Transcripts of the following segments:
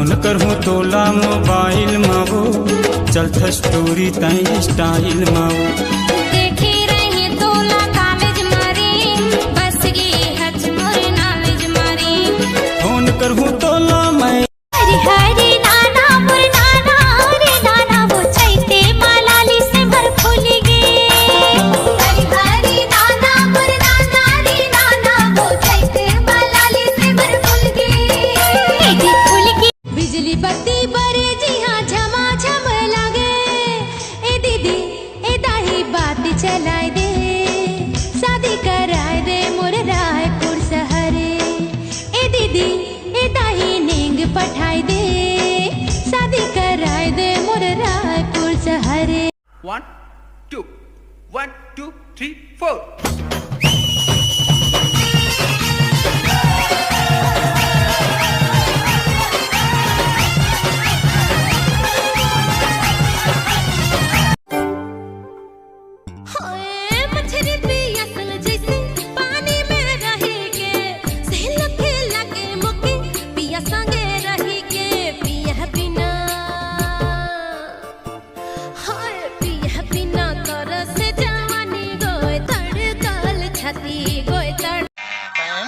phone करहूँ तोला mobile मावो चलत स्टोरी तय स्टाइल मावो देखी रही तोला कॉलेज मारी बस गी हच मोर नॉलेज मारी फोन करहूँ तोला मैं हरी हरी नाना मोर नाना रे नाना वो चैते मालाली से भर फूली गे हरी हरी नाना मोर नाना रे नाना वो चैते मालाली से भर फूल गे एदी फूल गे बिजली बत्ती बरे जी हाँ झमाझम लागे ए दीदी ए दाही बात चलाए दे शादी कराए दे मोर रायपुर शहरे ए दीदी ए दाही नेंग पठाए दे शादी कराए दे मोर रायपुर शहरे 1 2 1 2 3 4 हाय मछली पियासल जैसे पानी में रही के सहल खेला के मुके पिया संगे रही के पिया बिना हाय पिया बिना तरस जवानी गोय तड़कल छाती गोय तड़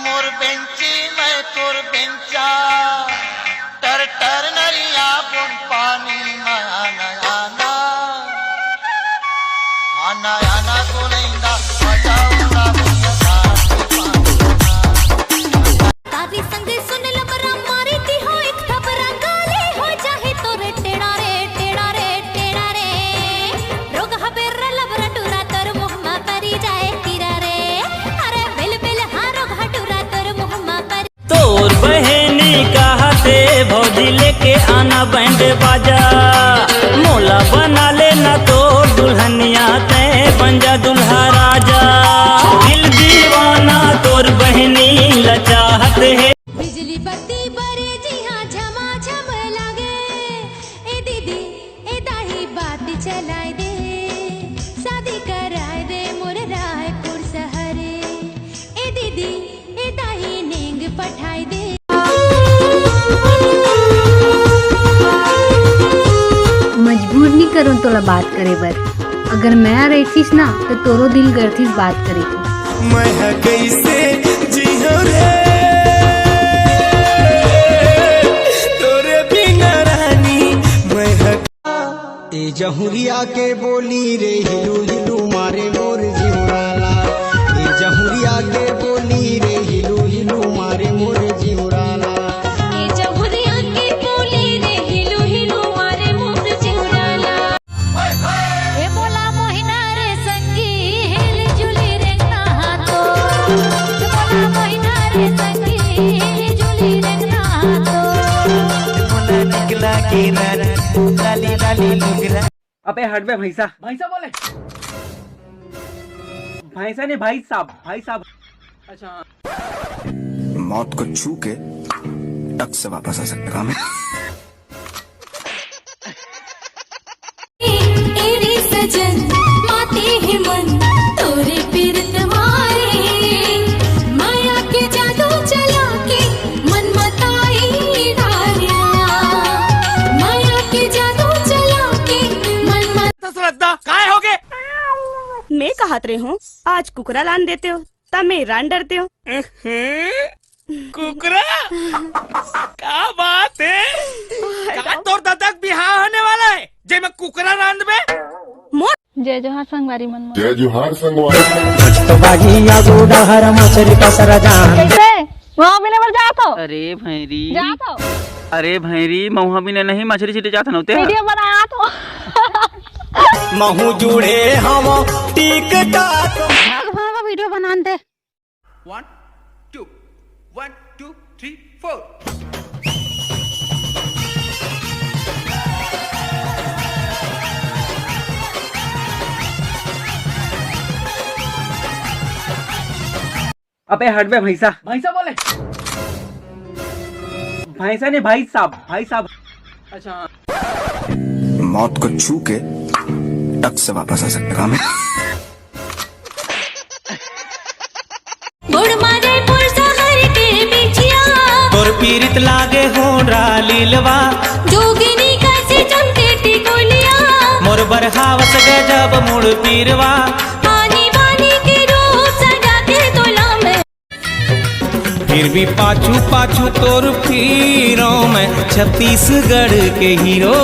मोर बेंची मैं तोर बेंचा टर टर नरिया बुन पानी माया नया ना आना आना को नैंदा बजाऊंगा भैया तारी संगे सुन लबरा मारी ती हो एक थपरा गाली हो चाहे तोरे टेड़ा रे टेड़ा रे टेड़ा रे रोग हबेर लबरा टुरा तर मुहमा परी जाए तीरा रे अरे बिल बिल हाँ रोग हटुरा तर मुहमा परी तोर बहनी कहते भौजी लेके आना बैंड बाजा मोला बना लेना तो दुल्हनिया ते बन जा दुल्हा राजा दिल दीवाना तोर बहनी लचाहत है बिजली बत्ती बरे जी हाँ झमाझम लागे ए दीदी ए दाही बात चलाए दे शादी कराए दे मोर रायपुर शहरे ए दीदी ए दाही नेंग पठाए दे मजबूर नहीं करूँ तोला बात करे बर अगर मैं रहतीस ना तो तोरो दिल करतीस बात करे की मैं कैसे जियो रे तोरे बिना रानी मैं ए जहुरिया के बोली रे हिलू हिलू मारे मोर जिउराला ए जहुरिया के बोली रे हिलू हिलू मारे मोर जिउराला ए जहुरिया के बोली रे हिलू हिलू मारे मोर जिउराला ए बोला मोहिना रे संगी हिल जुली रे नहा तो बोला मोहिना रे संगी हिल जुली रे नहा तो निकला के लाली लाली लुगरा अबे हट बे भैंसा भैंसा बोले भैंसा ने भाई साहब अच्छा मौत को छू के टक से वापस आ सकते काम है एरी सजन माते ही मन तोरे पीरत मारे माया के जादू चला के मन मताई डालिया माया के जादू चला के मन मत श्रद्धा काय हो गए मैं कहत रही हूँ आज कुकरा लान देते हो तब मैं रान डरते हो कुकरा क्या बात है क्या तोर दादा बिहार होने वाला है जे मैं कुकरा रांध में जय जोहार संगवारी मन जय जोहार संगवारी कैसे वहाँ भी नहीं जाता अरे भैरी जाता अरे भैरी महुआ भी नहीं मछली छिटे जाता नहोते वीडियो बनाया तो महू जुड़े हम टिक टाक वीडियो बना दे 1 2 1 2 3 4 अबे हट बे भैंसा बोले भैंसा ने भाई साहब अच्छा मौत को छू के टक से वापस आ सकते काम है मुड़ मारे पुरसा हर के बिचिया तोर पीरित लागे हो मोरा लीलवा जोगिनी कैसे चमके टिकुलिया मोर बरहावस गजब मुड़ पीरवा आनी बानी के रूप सजा के तोला में फिर भी पाछू पाछू तोर फिरों में छत्तीसगढ़ के हीरो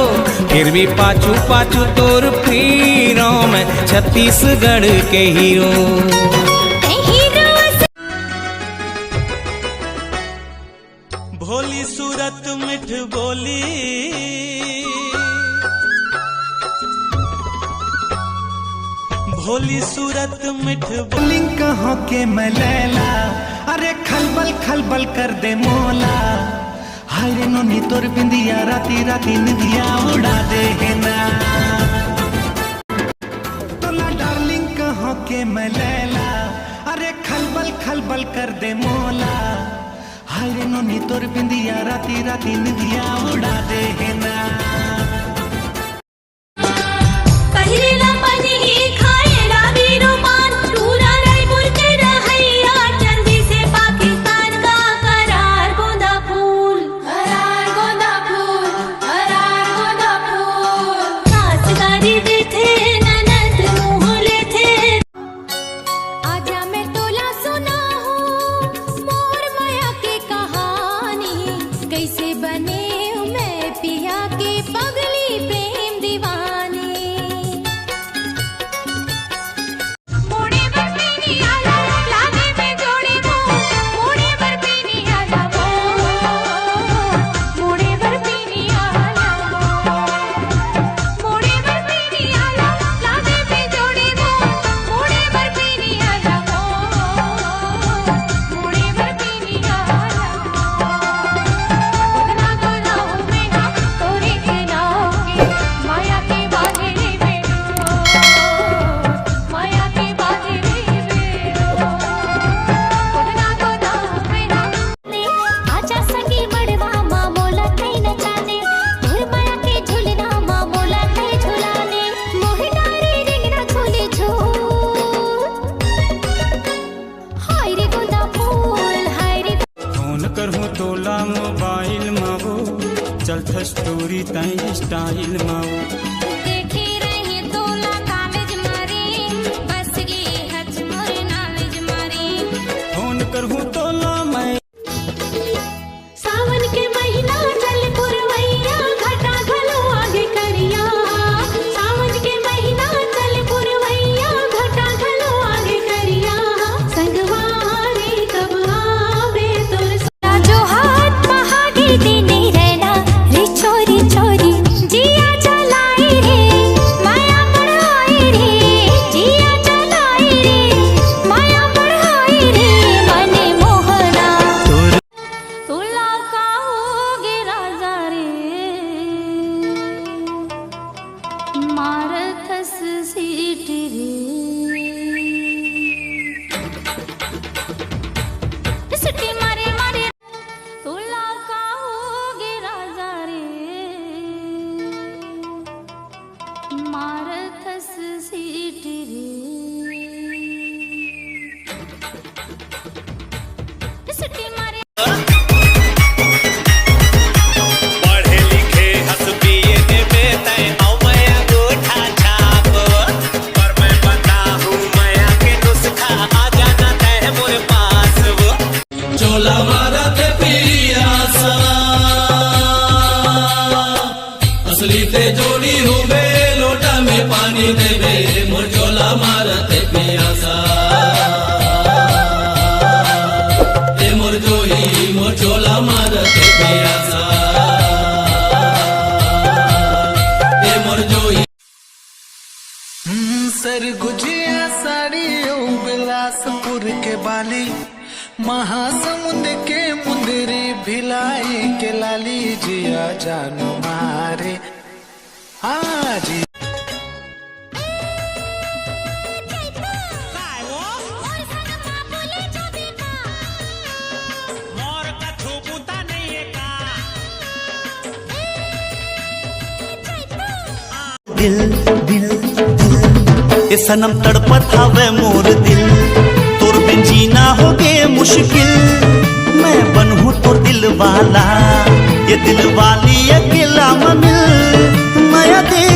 फिर भी पाछू पाछू तोर फिरों में छत्तीसगढ़ के हीरो भोली सूरत मिठ बोली भोली सूरत मिठ बोली कहो के मैं लैला अरे खलबल खलबल कर दे मोला हाय रे नोनी तोर बिंदिया राती राती निंदिया उड़ा दे है ना तोला डार्लिंग कहो के मैं लैला अरे खलबल खलबल कर दे मोला हाय रे नोनी तोर बिंदिया राती राती निंदिया उड़ा दे है ना पहिरेला पनी खाएला वीरोमान टूरा रायपुर के रहैया चंदी से पाकिस्तान का करार गोंदा फूल नाच गारी देथे ननद मुँह लेथे आजा मैं तोला सुना हूँ मोर माया की कहानी कैसे बने हूँ मैं पिया की पगली प्रेम दीवानी मोड़े पर पीनी आला लागे में जोड़ी मोड़े पर पीनी आला मोड़े पर पीनी आला मोड़े पर पीनी आला लागे में जोड़ी मोड़े पर पीनी आला मोड़े पर पीनी आला उतना तो नाऊ में ना तोरे के नाऊ के माया के बांधने में माया के बांधने में उतना तो नाऊ में ना आजा सगी बड़वा माँ मोला कहीं न जाने तोर माया के झूलना माँ मोला कहीं झुलाने मोहि डारे रिंग ना झूले झूल हाय रे गोंदा फूल हाय रे फोन करहूँ तोला मोबाइल मावो चलत स्टोरी तई स्टाइल मावो देखी रही तोला कामेज मारी बस गे हच मोर नालेज मारी फोन करहूँ तोला मैं सावन के महीना चल पुरवैया घटा घलो आगे करिया सावन के महीना चल पुरवैया घटा घलो आगे करिया संगवा रे कब आवे तोर जो हाथ महागे देने रहना रे छोरी छोरी जिया चलाई रे माया बढ़ाई रे जिया चलाई रे माया बढ़ाई रे मने मोहना तोला का होगे राजा रे मारथस सीट रे सिटी मारे मारे तोला का होगे राजा रे मारथस सीट रे सिटी मारे पढ़े लिखे हसबिए में तय औ माया गोठा छाप पर मैं बता हूँ माया के नुस्खा आ जाना तय मोरे पास वो चोला मारा ते पियासा असली ते जोड़ी हुए लोटा में पानी देवे मोर चोला मारा ते पियासा ए मोर जोई मोर चोला मारा ते पियासा ए मोर जोई सर गुजिया साड़ियों बिलासपुर के बाली महासमुंद के मुंदरी भिलाई के लाली जिया जान मारे आज मोर का छुपुता नहीं है का दिल दिल ए सनम तड़पत हवे मोर दिल तोर बिन जीना होगे मुश्किल मैं बनहूँ तोर दिल वाला, ये दिल वाली अकेला मन